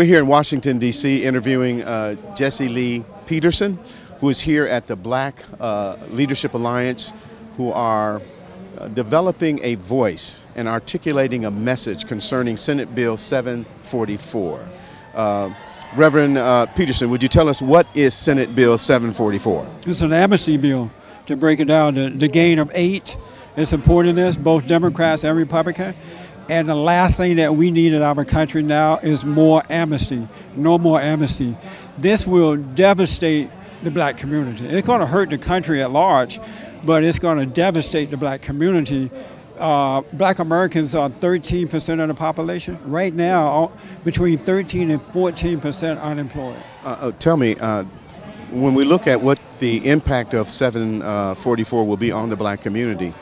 We're here in Washington, D.C. interviewing Jesse Lee Peterson, who is here at the Black Leadership Alliance, who are developing a voice and articulating a message concerning Senate Bill 744. Reverend Peterson, would you tell us what is Senate Bill 744? It's an amnesty bill. To break it down, the gain of 8 is supporting this, both Democrats and Republicans. And the last thing that we need in our country now is more amnesty, no more amnesty. This will devastate the black community. It's going to hurt the country at large, but it's going to devastate the black community. Black Americans are 13% of the population. Right now, between 13 and 14% unemployed. Tell me, when we look at what the impact of 744 will be on the black community,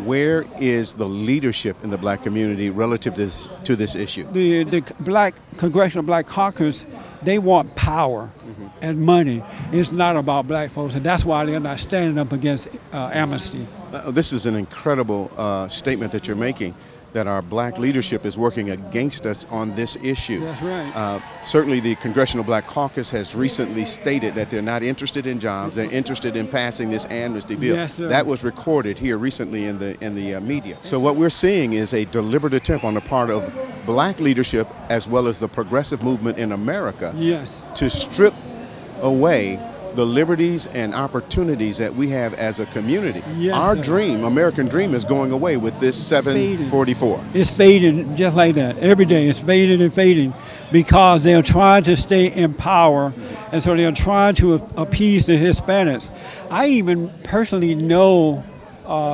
where is the leadership in the black community relative to this issue? The black Congressional Black Caucus, they want power and money. It's not about black folks, and that's why they're not standing up against amnesty. This is an incredible statement that you're making, that our black leadership is working against us on this issue. That's right. Certainly the Congressional Black Caucus has recently stated that they're not interested in jobs, they're interested in passing this amnesty bill. Yes, sir. That was recorded here recently in the media. So what we're seeing is a deliberate attempt on the part of black leadership as well as the progressive movement in America, yes, to strip away the liberties and opportunities that we have as a community. Yes, our sir. dream, American dream, is going away with this 744. It's fading just like that. Every day it's fading and fading because they're trying to stay in power, and so they're trying to appease the Hispanics. I even personally know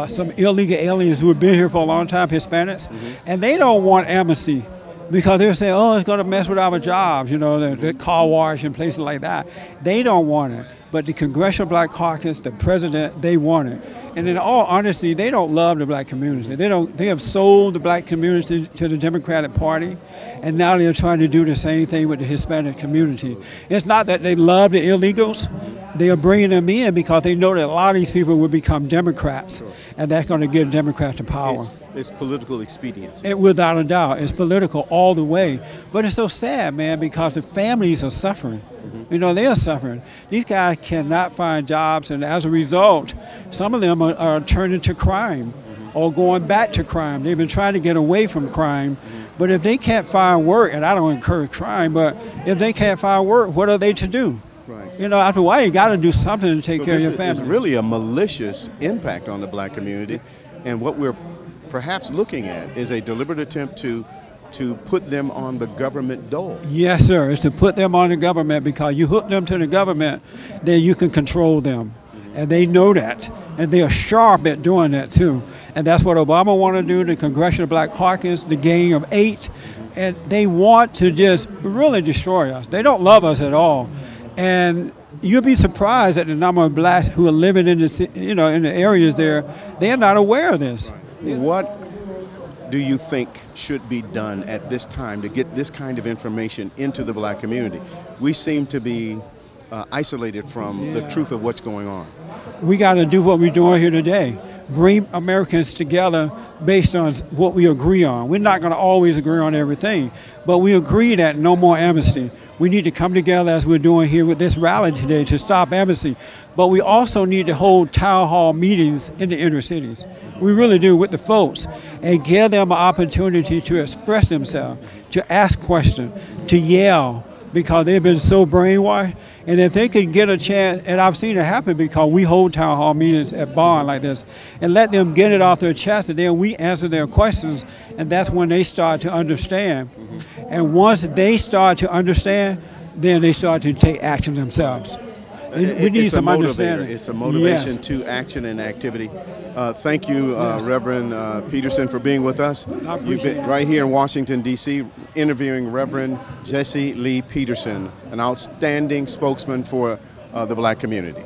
some illegal aliens who have been here for a long time, Hispanics, and they don't want amnesty, because they're saying, oh, it's going to mess with our jobs, you know, the car wash and places like that. They don't want it. But the Congressional Black Caucus, the president, they want it. And in all honesty, they don't love the black community. They have sold the black community to the Democratic Party, and now they're trying to do the same thing with the Hispanic community. It's not that they love the illegals. They are bringing them in because they know that a lot of these people will become Democrats, and that's going to give Democrats the power. It's political expediency. Without a doubt. It's political all the way. But it's so sad, man, because the families are suffering. You know, they are suffering. These guys cannot find jobs, and as a result, some of them are turning to crime or going back to crime. They've been trying to get away from crime. But if they can't find work, and I don't encourage crime, but if they can't find work, what are they to do? Right. You know, after a while, you got to do something to take care of your family. It's really a malicious impact on the black community, and what we're perhaps looking at is a deliberate attempt to put them on the government dole. Yes, sir. It's to put them on the government, because you hook them to the government, then you can control them. And they know that. And they are sharp at doing that, too. And that's what Obama want to do, the Congressional Black Caucus, the gang of 8. And they want to just really destroy us. They don't love us at all. And you'll be surprised at the number of blacks who are living in the, you know, in the areas there. They're not aware of this. What do you think should be done at this time to get this kind of information into the black community? We seem to be isolated from the truth of what's going on. We got to do what we're doing here today. Bring Americans together based on what we agree on. We're not going to always agree on everything, but we agree that no more amnesty. We need to come together as we're doing here with this rally today to stop amnesty. But we also need to hold town hall meetings in the inner cities. We really do, with the folks, and give them an opportunity to express themselves, to ask questions, to yell, because they've been so brainwashed. And if they could get a chance, and I've seen it happen because we hold town hall meetings at Bond like this, and let them get it off their chest, and then we answer their questions, and that's when they start to understand. And once they start to understand, then they start to take action themselves. We need some understanding. It's a motivation to action and activity. Thank you, Reverend Peterson, for being with us. You've been right here in Washington, D.C., interviewing Reverend Jesse Lee Peterson, an outstanding spokesman for the black community.